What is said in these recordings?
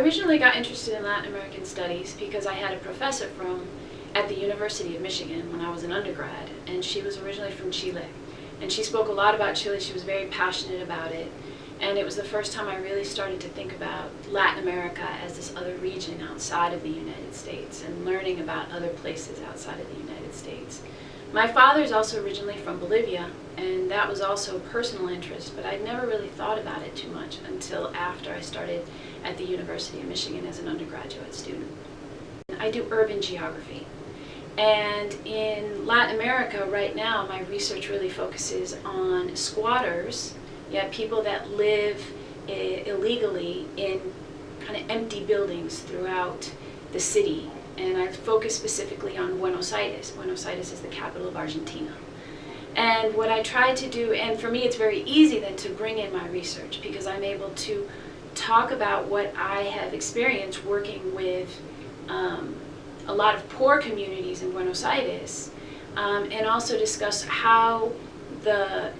originally got interested in Latin American studies because I had a professor at the University of Michigan when I was an undergrad, and she was originally from Chile. And she spoke a lot about Chile. She was very passionate about it. And it was the first time I really started to think about Latin America as this other region outside of the United States and learning about other places outside of the United States. My father's also originally from Bolivia, and that was also a personal interest, but I'd never really thought about it too much until after I started at the University of Michigan as an undergraduate student. I do urban geography. And in Latin America right now, my research really focuses on squatters, people that live illegally in kind of empty buildings throughout the city. And I focus specifically on Buenos Aires. Buenos Aires is the capital of Argentina. And what I try to do, and for me it's very easy then to bring in my research because I'm able to talk about what I have experienced working with a lot of poor communities in Buenos Aires, and also discuss how the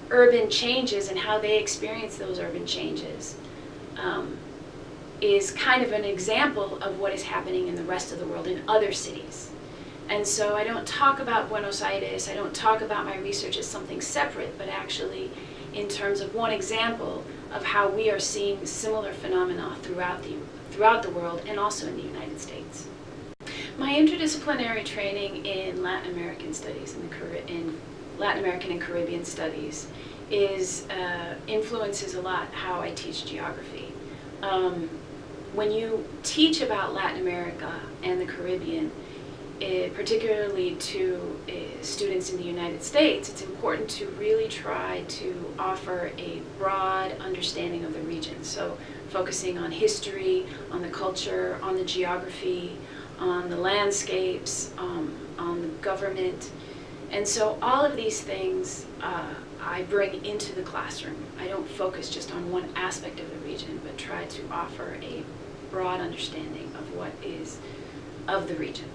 urban changes and how they experience those urban changes is kind of an example of what is happening in the rest of the world in other cities. And so I don't talk about Buenos Aires, I don't talk about my research as something separate, but actually in terms of one example of how we are seeing similar phenomena throughout the world and also in the United States. My interdisciplinary training in Latin American studies, in Latin American and Caribbean studies, influences a lot how I teach geography. When you teach about Latin America and the Caribbean, particularly to students in the United States, it's important to really try to offer a broad understanding of the region. So focusing on history, on the culture, on the geography, on the landscapes, on the government. And so all of these things I bring into the classroom. I don't focus just on one aspect of the region, but try to offer a broad understanding of what is of the region.